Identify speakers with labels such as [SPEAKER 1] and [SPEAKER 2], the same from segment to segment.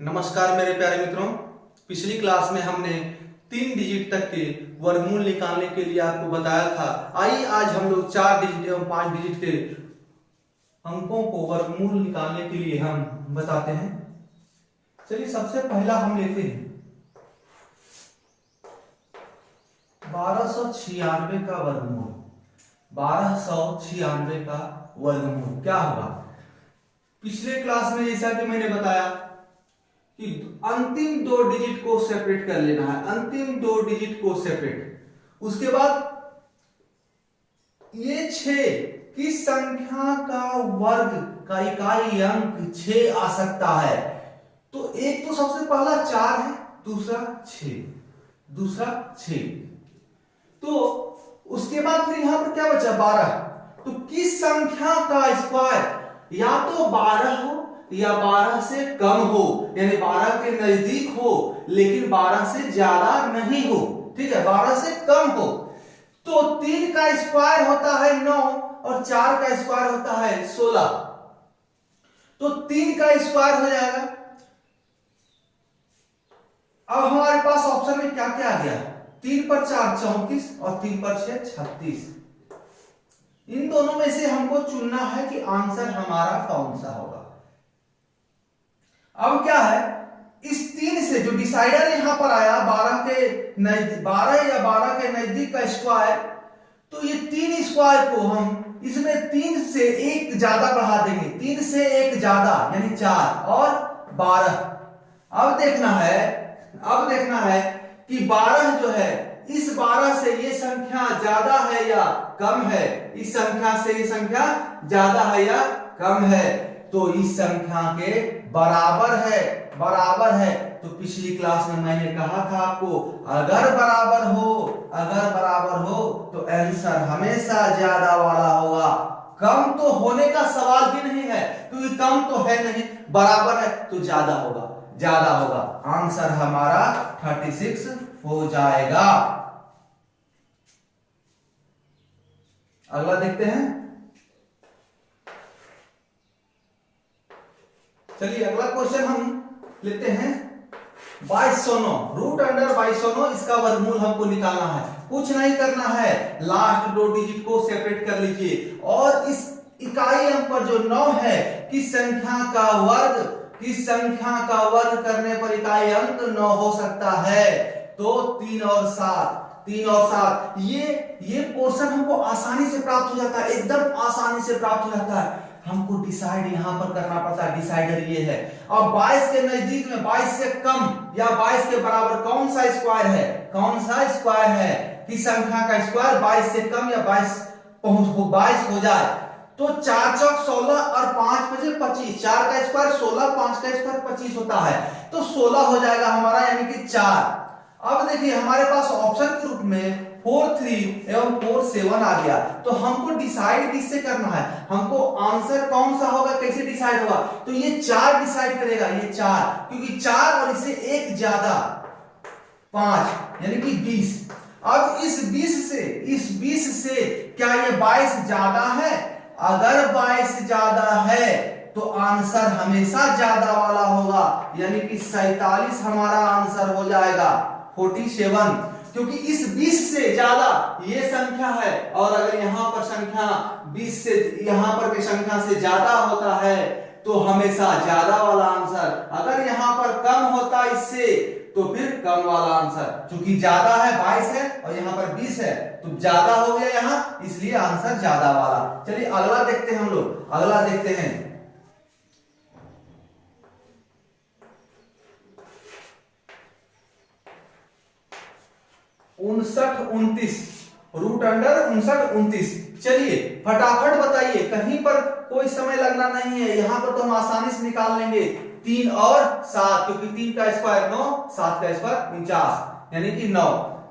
[SPEAKER 1] नमस्कार मेरे प्यारे मित्रों। पिछली क्लास में हमने 3 डिजिट तक के वर्गमूल निकालने के लिए आपको बताया था। आइए आज हम लोग 4 डिजिट एवं 5 डिजिट के अंकों को वर्गमूल निकालने के लिए हम बताते हैं। चलिए सबसे पहला हम लेते हैं 1296 का वर्गमूल। 1296 का वर्गमूल क्या होगा? पिछले क्लास में जैसा कि मैंने बताया कि अंतिम 2 डिजिट को सेपरेट कर लेना है, अंतिम 2 डिजिट को सेपरेट। उसके बाद ये 6 किस संख्या का वर्ग का इकाई अंक 6 आ सकता है? तो एक तो सबसे पहला 4 है, दूसरा 6। तो उसके बाद फिर यहां पर क्या बचा? 12। तो किस संख्या का स्क्वायर या तो 12 हो या 12 से कम हो, यानी 12 के नजदीक हो लेकिन 12 से ज्यादा नहीं हो, ठीक है, 12 से कम हो। तो 3 का स्क्वायर होता है 9 और 4 का स्क्वायर होता है 16। तो 3 का स्क्वायर हो जाएगा। अब हमारे पास ऑप्शन में क्या क्या आ गया? 3 पर 4 34 और 3 पर 6 36। इन दोनों में से हमको चुनना है कि आंसर हमारा कौन सा होगा। अब क्या है, इस 3 से जो डिसाइडर यहां पर आया 12 के नजदीक, 12 या 12 के नजदीक का स्क्वायर, तो ये 3 स्क्वायर को हम इसमें 3 से 1 ज्यादा बढ़ा देंगे, 3 से 1 ज्यादा यानी 4 और 12। अब देखना है कि 12 जो है इस 12 से ये संख्या ज्यादा है या कम है, इस संख्या से ये संख्या ज्यादा है या कम है। तो इस संख्या के बराबर है। तो पिछली क्लास में मैंने कहा था आपको, अगर बराबर हो तो आंसर हमेशा ज्यादा वाला होगा। कम तो होने का सवाल भी नहीं है, क्योंकि कम तो है नहीं, बराबर है तो ज्यादा होगा। आंसर हमारा 36 हो जाएगा। अगला देखते हैं। चलिए अगला क्वेश्चन हम लेते हैं 2209, रूट अंडर 2209। इसका वर्गमूल हमको निकालना है, कुछ नहीं करना है, लास्ट 2 डिजिट को सेपरेट कर लीजिए और इस इकाई अंक पर जो 9 है किस संख्या का वर्ग करने पर इकाई अंक 9 हो सकता है? तो 3 और 7। ये पोर्शन हमको आसानी से प्राप्त हो जाता है, एकदम आसानी से प्राप्त हो जाता है। हमको डिसाइड यहां पर करना पड़ता है, डिसाइडर ये है। अब 22 के नजदीक में 22 से कम या 22 के बराबर कौन सा स्क्वायर है? किस संख्या का स्क्वायर 22 से कम या 22 हो जाए? तो 4 चौक 16 और 5 बजे 25। 4 का स्क्वायर 16, 5 का स्क्वायर 25 होता है, तो 16 हो जाएगा हमारा, यानी कि 4। अब देखिए हमारे पास ऑप्शन के रूप में 4 3 एवं 4 7 आ गया। तो हमको डिसाइड किससे करना है? हमको आंसर कौन सा होगा, कैसे डिसाइड होगा? तो ये 4 डिसाइड करेगा, ये 4, क्योंकि 4 और इसे 1 ज्यादा 5 यानी कि 20। अब इस 20 से क्या ये 22 ज्यादा है? अगर 22 ज्यादा है तो आंसर हमेशा ज्यादा वाला होगा, यानी कि 47 हमारा आंसर हो जाएगा। 47, क्योंकि इस 20 से ज्यादा ये संख्या है और अगर यहां पर संख्या 20 से यहां पर की संख्या से ज्यादा होता है तो हमेशा ज्यादा वाला आंसर। अगर यहां पर कम होता इससे तो फिर कम वाला आंसर। क्योंकि ज्यादा है 22 है और यहां पर 20 है तो ज्यादा हो गया यहां, इसलिए आंसर ज्यादा वाला। चलिए अगला देखते हैं हम लोग। अगला देखते हैं 59 29, रूट अंडर 59 29। चलिए फटाफट बताइए, कहीं पर कोई समय लगना नहीं है, यहां पर तो हम आसानी से निकाल लेंगे। 3 और 7, क्योंकि 3 का स्क्वायर 9, 7 का स्क्वायर 49 यानी कि 9।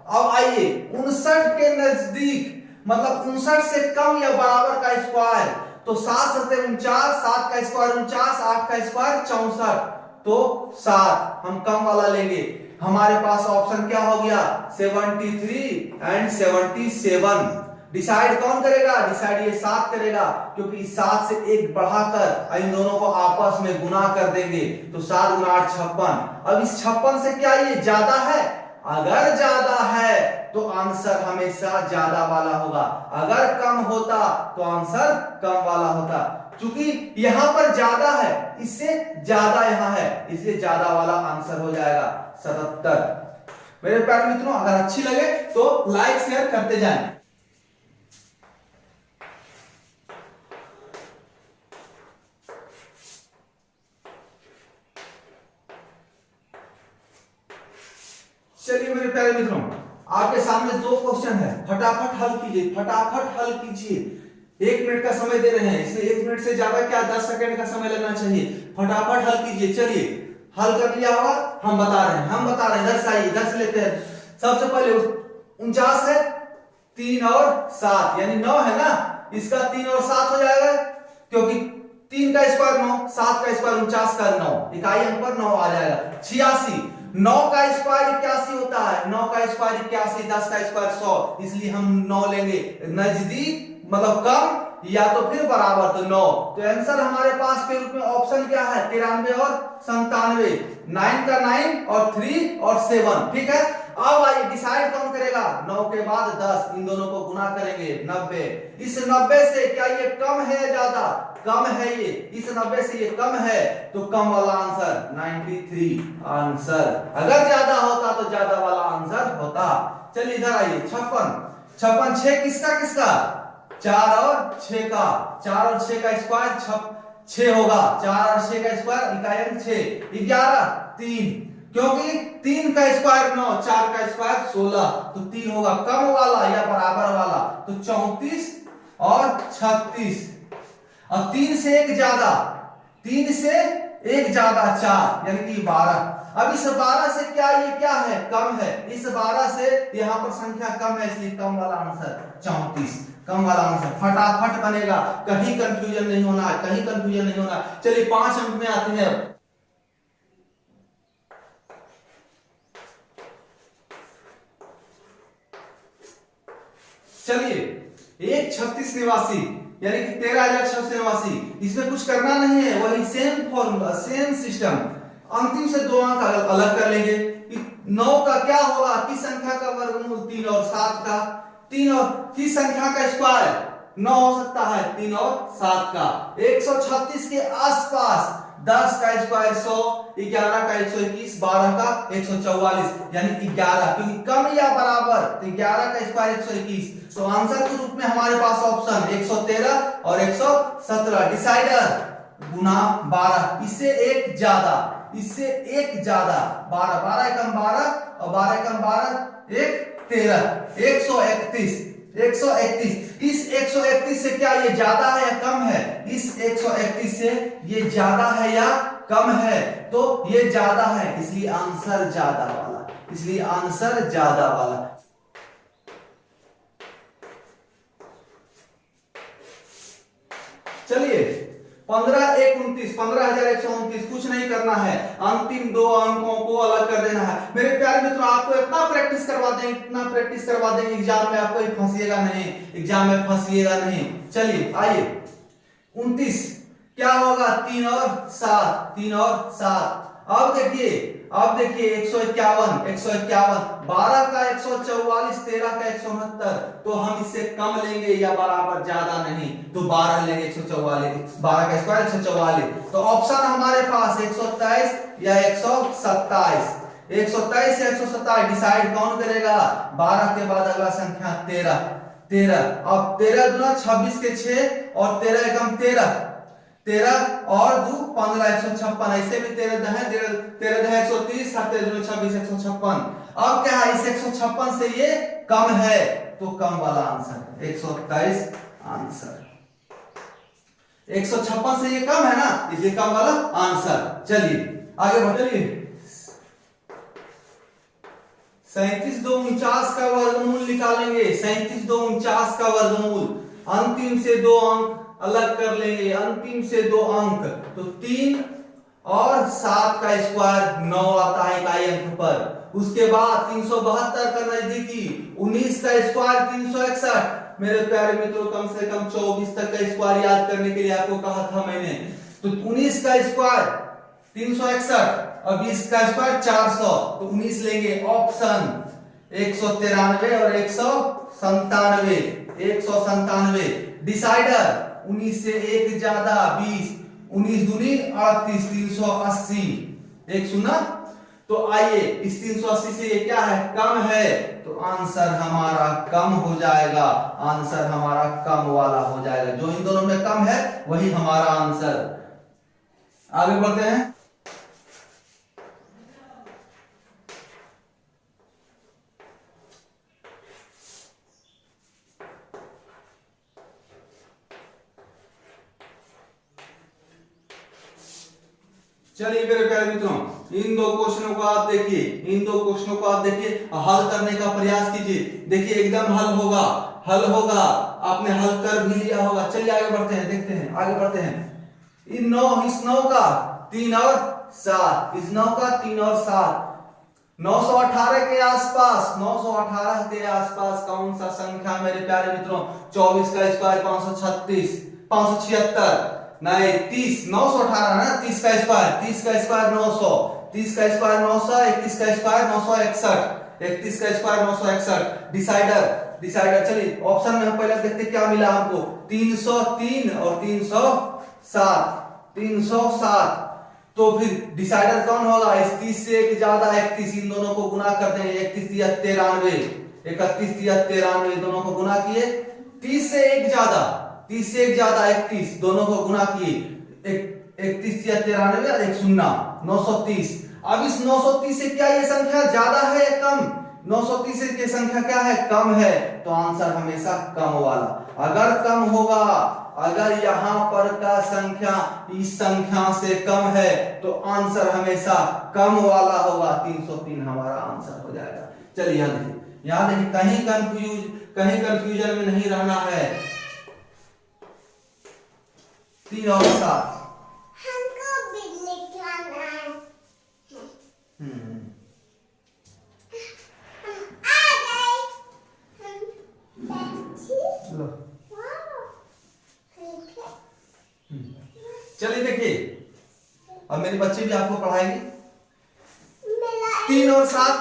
[SPEAKER 1] अब आइए 59 के नजदीक, मतलब 59 से कम या बराबर का स्क्वायर, तो 7 7 49, 7 का स्क्वायर 49, 8 का स्क्वायर 64, तो 7 हम कम वाला लेंगे। हमारे पास ऑप्शन क्या हो गया? 73 एंड 77। डिसाइड कौन करेगा? डिसाइड ये 7 करेगा, क्योंकि 7 से 1 बढ़ाकर इन दोनों को आपस आपस में गुना कर देंगे तो 7 गुना 8 56। अब इस 56 से क्या ये ज्यादा है? अगर ज्यादा है तो आंसर हमेशा ज्यादा वाला होगा, अगर कम होता तो आंसर कम वाला होता। क्योंकि यहां पर ज्यादा है, इससे ज्यादा यहां है, इसलिए ज्यादा वाला आंसर हो जाएगा 77। मेरे प्यारे मित्रों, अगर अच्छी लगे तो लाइक शेयर करते जाएं। चलिए मेरे प्यारे मित्रों, आपके सामने 2 क्वेश्चन है, फटाफट हल कीजिए, फटाफट हल कीजिए। 1 मिनट का समय दे रहे हैं, इसमें 1 मिनट से ज्यादा क्या 10 सेकंड का समय लगना चाहिए। फटाफट हल कीजिए। चलिए, हल कर लिया होगा, हम बता रहे हैं। इधर से आइए, इधर से लेते हैं। सबसे पहले 49 है, 3 और 7 यानी 9 है ना, इसका 3 और 7 हो जाएगा, क्योंकि 3 का स्क्वायर 9, 7 का स्क्वायर 49 का 9, इकाई अंक पर 9 आ जाएगा। 86, 9 का स्क्वायर 81 होता है, 9 का स्क्वायर 81, 10 का स्क्वायर 100, इसलिए हम 9 लेंगे। नजदीक मतलब कम या तो फिर बराबर, तो 9। तो आंसर हमारे पास के रूप में ऑप्शन क्या है? 93 और 97। 9 का 9 और 3 और 7, ठीक है। अब आइए डिसाइड कौन करेगा? 9 के बाद 10, इन दोनों को गुना करेंगे 90। इस 90 से क्या ये कम है या ज्यादा? कम है ये, इस 90 से ये कम है, तो कम वाला आंसर 93 आंसर। अगर ज्यादा होता तो ज्यादा वाला आंसर होता। चलिए इधर आइए, 56, 6 किसका किसका? 4 और 6 का, 4 और 6 का स्क्वायर 6 होगा, 4 और 6 का स्क्वायर इकाई अंक 6। 11, 3, क्योंकि 3 का स्क्वायर 9, 4 का स्क्वायर 16, तो 3 होगा कम वाला या बराबर वाला, तो 34 और 36। और 3 से 1 ज्यादा, 3 से 1 ज्यादा 4 यानी कि 12। अब इस 12 से क्या ये क्या है? कम है। इस 12 से यहां पर संख्या कम है, इसलिए कम वाला आंसर 34, कम वाला आंसर फटाफट बनेगा। कहीं कंफ्यूजन नहीं होना है, कहीं कंफ्यूजन नहीं होना। चलिए 5 अंक में आते हैं। चलिए, 136 निवासी यानी कि 13,689, इसमें कुछ करना नहीं है, वही सेम फॉर्मूला, सेम सिस्टम। अंतिम से 2 अंक अलग कर लेंगे। 9 का क्या होगा? किस संख्या का वर्गमूल? 3 और 7 का। 3 और किस संख्या का स्क्वायर? 9 हो सकता है, 3 और 7 का। 136 के आसपास 10 का स्क्वायर 100, 11 का 121, 12 का 144 यानी 11, क्योंकि कम या बराबर, तो 11 का स्क्वायर 121। तो आंसर के रूप में हमारे पास ऑप्शन 113 और 117। डिसाइडर गुना 12, इससे 1 ज्यादा, इससे 1 ज्यादा। 12, 12 एकम 12 और 12 एकम 12, 1 13, 131, 131। इस 131 से क्या ये ज्यादा है या कम है? इस 131 से ये ज्यादा है या कम है? तो ये ज्यादा है, इसलिए आंसर ज्यादा वाला, इसलिए आंसर ज्यादा वाला। चलिए 15 1 29, 15,129, कुछ नहीं करना है, अंतिम 2 अंकों को अलग कर देना है। मेरे प्यारे मित्रों, आपको इतना प्रैक्टिस करवा देंगे, इतना प्रैक्टिस करवा देंगे, एग्जाम में आपको फंसिएगा नहीं, एग्जाम में फंसिएगा नहीं। चलिए आइए, 29 क्या होगा? 3 और 7, 3 और 7। अब देखिए 151, 151, 12 का 144, 13 का 169, तो हम इससे कम लेंगे या बराबर, ज्यादा नहीं, तो 12 लेंगे। 144, 12 का स्क्वायर 144, तो ऑप्शन हमारे पास 123 या 127। 123 या 127 डिसाइड कौन करेगा? 12 के बाद अगला संख्या 13। अब 13 दूना 26 के 6 और 13 एकम 13, 13 और 2 15, 156। ऐसे भी 13 है, 13 130, 7 2 26, 156। अब क्या है? इस 156 से ये कम है, तो कम वाला आंसर 127 आंसर। 156 से ये कम है ना, इसलिए कम वाला आंसर। चलिए आगे बढ़िए। 37 2 49 का वर्गमूल निकालेंगे। 37 2 49 का वर्गमूल, अंतिम से 2 अंक अलग कर लेंगे, अंतिम से 2 अंक, तो 3 और 7 का स्क्वायर 9 आता है इकाई अंक पर। उसके बाद 372 का नजदीकी, 19 का स्क्वायर 361। मेरे प्यारे मित्रों, कम से कम 24 तक का स्क्वायर याद करने के लिए आपको कहा था मैंने। तो 19 का स्क्वायर 361 और 20 का स्क्वायर 400, तो 19 लेंगे। ऑप्शन 193 और 197, 197। डिसाइडर 19 से 1 ज्यादा 20, 19 दूनी 38, 380, एक सुना। तो आइए इस 380 से ये क्या है, कम है, तो आंसर हमारा कम हो जाएगा, आंसर हमारा कम वाला हो जाएगा। जो इन दोनों में कम है वही हमारा आंसर। आगे बढ़ते हैं। चलिए मेरे प्यारे मित्रों, इन दो क्वेश्चनों को आप देखिए, इन दो क्वेश्चनों को आप देखिए, हल करने का प्रयास कीजिए। देखिए एकदम हल होगा, हल होगा, आपने हल कर भी लिया होगा। चलिए आगे बढ़ते हैं, देखते हैं, आगे बढ़ते हैं। इन 9 इस 9 का 3 और 7, इस 9 का 3 और 7, 918 के आसपास, 918 के आसपास कौन सा संख्या मेरे प्यारे मित्रों? 24 का स्क्वायर 536, 576 नहीं 30, 918 ना, 30 का स्क्वायर, 30 का स्क्वायर 900, 30 का स्क्वायर 900, 31 का स्क्वायर 961, 31 का स्क्वायर 961। डिसाइडर, डिसाइडर चलिए ऑप्शन में हम पहले देखते क्या मिला हमको, 303 और 307, 307। तो फिर डिसाइडर कौन होगा? इस 30 से एक ज्यादा 31, इन दोनों को गुना करते हैं, 31 या 93, 31 या 93, दोनों को गुना किए, 30 से एक ज्यादा, 30 से एक ज्यादा 31, दोनों को गुना किए, 31 या 93 और 1 शून्य 930। अब इस 930 से क्या ये संख्या ज्यादा है या कम? 930 की संख्या क्या है? कम है, तो आंसर हमेशा कम वाला। अगर कम होगा, अगर यहां पर का संख्या इस संख्या से कम है तो आंसर हमेशा कम वाला होगा, 303 हमारा आंसर हो जाएगा। चलिए यहां देखिए, यहां देखिए, कहीं कंफ्यूजन में नहीं रहना है। 3 और 7
[SPEAKER 2] हमको भी लिखना है। आ गए
[SPEAKER 1] लो। चलिए देखिए, अब मेरे बच्चे भी आपको पढ़ाएंगे। 3 और 7,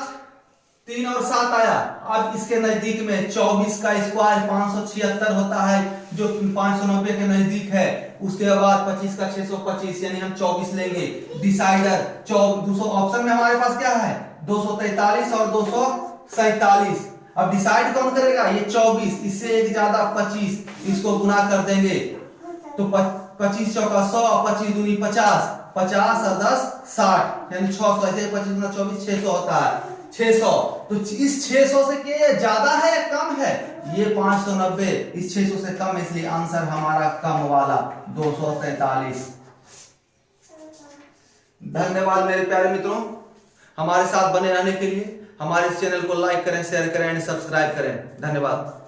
[SPEAKER 1] 3 और 7 आया। अब इसके नजदीक में 24 का स्क्वायर 576 होता है, जो 590 के नजदीक है। उसके बाद 25 का 625, यानी हम 24 लेंगे। डिसाइडर 200, ऑप्शन में हमारे पास क्या है? 243 और 247। अब डिसाइड कौन करेगा? ये 24, इससे एक ज्यादा 25, इसको गुना कर देंगे तो 25 चौका 100, 25 दूनी 50, 50 और 10 60, यानी 600। ऐसे 25 गुना 24 600 होता है, 600। तो इस 600 से क्या ज्यादा है या कम है? ये 590 इस 600 से कम है, इसलिए आंसर हमारा कम वाला 243। धन्यवाद मेरे प्यारे मित्रों, हमारे साथ बने रहने के लिए। हमारे इस चैनल को लाइक करें, शेयर करें एंड सब्सक्राइब करें। धन्यवाद।